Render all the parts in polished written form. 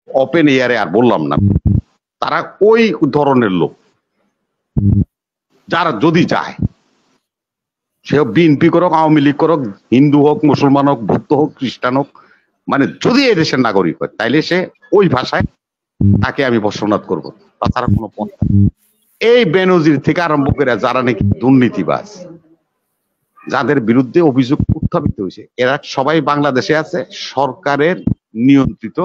Open এয়ারে আর বললাম না, তারা ওই ধরনের লোক যারা যদি চায়, সে বিএনপি করুক, আওয়ামী লীগ করুক, হিন্দু হোক, মুসলমান হোক, বৌদ্ধ হোক, খ্রিস্টান হোক, মানে যদি এই দেশের নাগরিক হয় তাইলে সে ওই ভাষায় তাকে আমি বর্ষনাথ করবো, তাছাড়া কোনো পথ। এই বেনজির থেকে আরম্ভ করে যারা নাকি দুর্নীতিবাজ, যাদের বিরুদ্ধে অভিযোগ উত্থাপিত হয়েছে, এরা সবাই বাংলাদেশে আছে, সরকারের নিয়ন্ত্রিত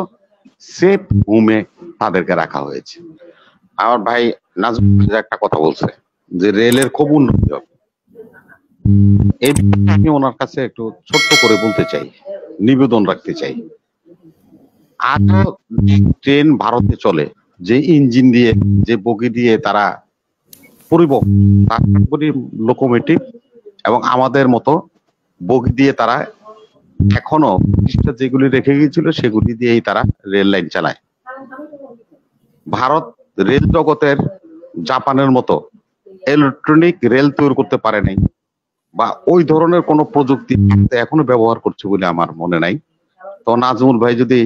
সেফ হোমে তাদেরকে রাখা হয়েছে। আমার ভাই নাজমুল একটা কথা বলছে যে রেলের খুব উন্নতি হবে, এই আমি ওনার কাছে একটু ছোট্ট করে বলতে চাই, নিবেদন রাখতে চাই। আজও ট্রেন ভারতে চলে যে ইঞ্জিন দিয়ে, যে বগি দিয়ে তারা পরিবহন, লোকোমোটিভ এবং আমাদের মতো বগি দিয়ে তারা এখনো যেগুলি রেখে গিয়েছিল সেগুলি দিয়েই তারা রেল লাইন চালায়। ভারত রেল জগতের জাপানের মতো ইলেকট্রনিক রেল তৈরি করতে পারে নাই, বা ওই ধরনের কোন প্রযুক্তি এখনো ব্যবহার করছে বলে আমার মনে নাই। তো নাজমুল ভাই যদি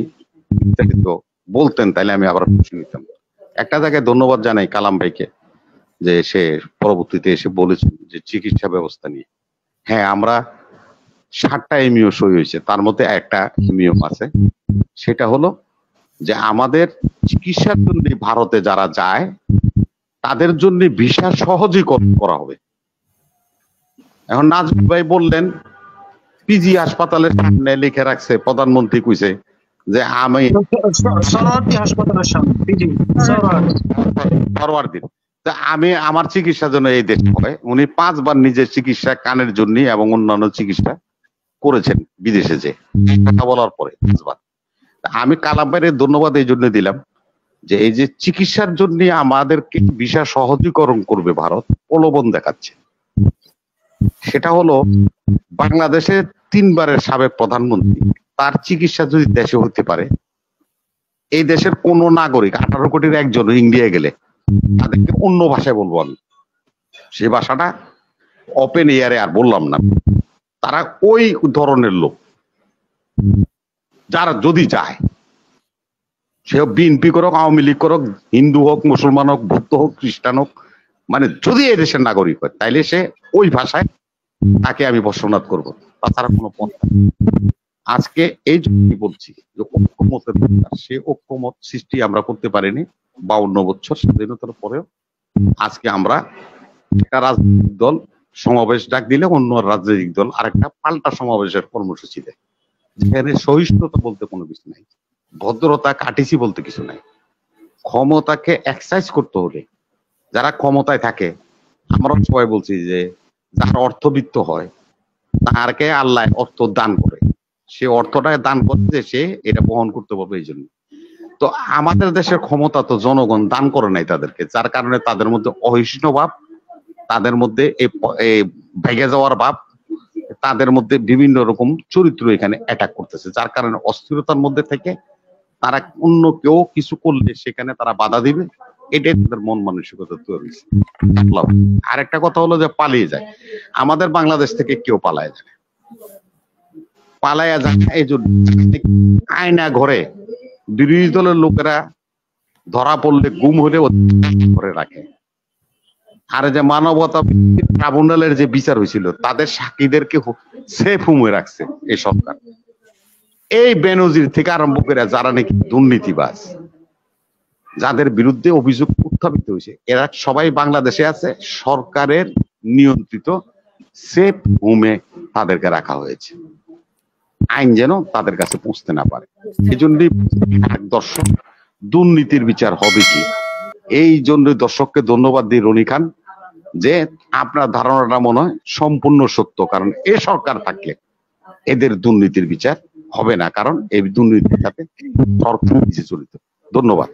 বলতেন তাহলে আমি আবার খুশি হইতাম। একটা জায়গায় ধন্যবাদ জানাই কালাম ভাইকে, যে সে পরবর্তীতে এসে বলেছেন যে চিকিৎসা ব্যবস্থা নিয়ে। হ্যাঁ, আমরা 60টা এমইও সই হয়েছে, তার মধ্যে একটা এমইও আছে, সেটা হলো যে আমাদের চিকিৎসার জন্য ভারতে যারা যায় তাদের জন্য ভিসা সহজীকরণ করা হবে। এখন নাজমুল ভাই বললেন পিজি হাসপাতালের সামনে লিখে রাখছে, প্রধানমন্ত্রী কইছে যে আমি আমি আমার চিকিৎসার জন্য এই দেশ হয়। উনি 5 বার নিজের চিকিৎসা, কানের জন্য এবং অন্যান্য চিকিৎসা করেছেন বিদেশে, যে কথা বলার পরে 5 বার। আমি কালাম ভাইয়ের ধন্যবাদ এই জন্য দিলাম যে এই যে চিকিৎসার জন্য আমাদেরকে ভিসা সহজীকরণ করবে ভারত, প্রলোভন দেখাচ্ছে। সেটা হলো বাংলাদেশের 3 বারের সাবেক প্রধানমন্ত্রী, তার চিকিৎসা যদি দেশে হতে পারে, এই দেশের কোন নাগরিক 18 কোটির একজন ইন্ডিয়া গেলে তাদেরকে অন্য ভাষায় বলবো আমি, সে ভাষাটা ওপেন এয়ারে আর বললাম না, তারা ওই ধরনের লোক যারা যদি চায়, সে বিএনপি করুক, আওয়ামী লীগ করুক, হিন্দু হোক, মুসলমান হোক, বৌদ্ধ হোক, খ্রিস্টান হোক, মানে যদি এই দেশের নাগরিক হয় তাইলে সে ওই ভাষায় তাকে আমি বর্ষনাথ করবো, তাছাড়া কোনো পথ। আজকে এই জন্য বলছি যে ঐক্যমতের দরকার, সে ঐক্যমত সৃষ্টি আমরা করতে পারিনি 52 বছর স্বাধীনতার পরেও। আজকে আমরা একটা রাজনৈতিক দল সমাবেশ ডাক দিলে অন্য রাজনৈতিক দল আরেকটা পাল্টা সমাবেশের কর্মসূচি দেয়, যেখানে সহিষ্ণুতা বলতে কোনো কিছু নাই, ভদ্রতা কাটিছি বলতে কিছু নাই। ক্ষমতাকে এক্সারসাইজ করতে হলে যারা ক্ষমতায় থাকে, আমরা সবাই বলছি যে যার অর্থবিত্ত হয় তারকে আল্লাহ অর্থ দান করে, সে অর্থটা দান করছে, সে এটা বহন করতে পারবে। এই জন্য তো আমাদের দেশের ক্ষমতা তো জনগণ দান করে নাই তাদেরকে, যার কারণে তাদের মধ্যে অহিষ্ণু ভাব, তাদের মধ্যে এই ভেগে যাওয়ার ভাব, তাদের মধ্যে বিভিন্ন রকম চরিত্র এখানে অ্যাটাক করতেছে, যার কারণে অস্থিরতার মধ্যে থেকে তারা অন্য কেউ কিছু করলে সেখানে তারা বাধা দিবে, এটাই তাদের মন মানসিকতা তৈরি হয়েছে। আরেকটা কথা হলো যে পালিয়ে যায়, আমাদের বাংলাদেশ থেকে কেউ পালায় যায়, পালাইয়া যায় এই জন্য আয়না ঘরে বিরোধী দলের লোকেরা ধরা পড়লে, গুম হলে ঘরে রাখে। আর যে মানবতা ট্রাইব্যুনালের যে বিচার হয়েছিল, তাদের সাক্ষীদেরকে সেফ হোমে রাখছে এই সরকার। এই বেনজির থেকে আরম্ভ করে যারা নাকি দুর্নীতিবাজ, যাদের বিরুদ্ধে অভিযোগ উত্থাপিত হয়েছে, এরা সবাই বাংলাদেশে আছে, সরকারের নিয়ন্ত্রিত সেফ হোমে তাদেরকে রাখা হয়েছে, আইন যেন তাদের কাছে পৌঁছতে না পারে। এই জন্যই দর্শক, দুর্নীতির বিচার হবে কি, এই জন্য দর্শককে ধন্যবাদ দিই রনি খান, যে আপনার ধারণাটা মনে হয় সম্পূর্ণ সত্য। কারণ এ সরকার থাকলে এদের দুর্নীতির বিচার হবে না, কারণ এই দুর্নীতির সাথে সরকার নিজে জড়িত। ধন্যবাদ।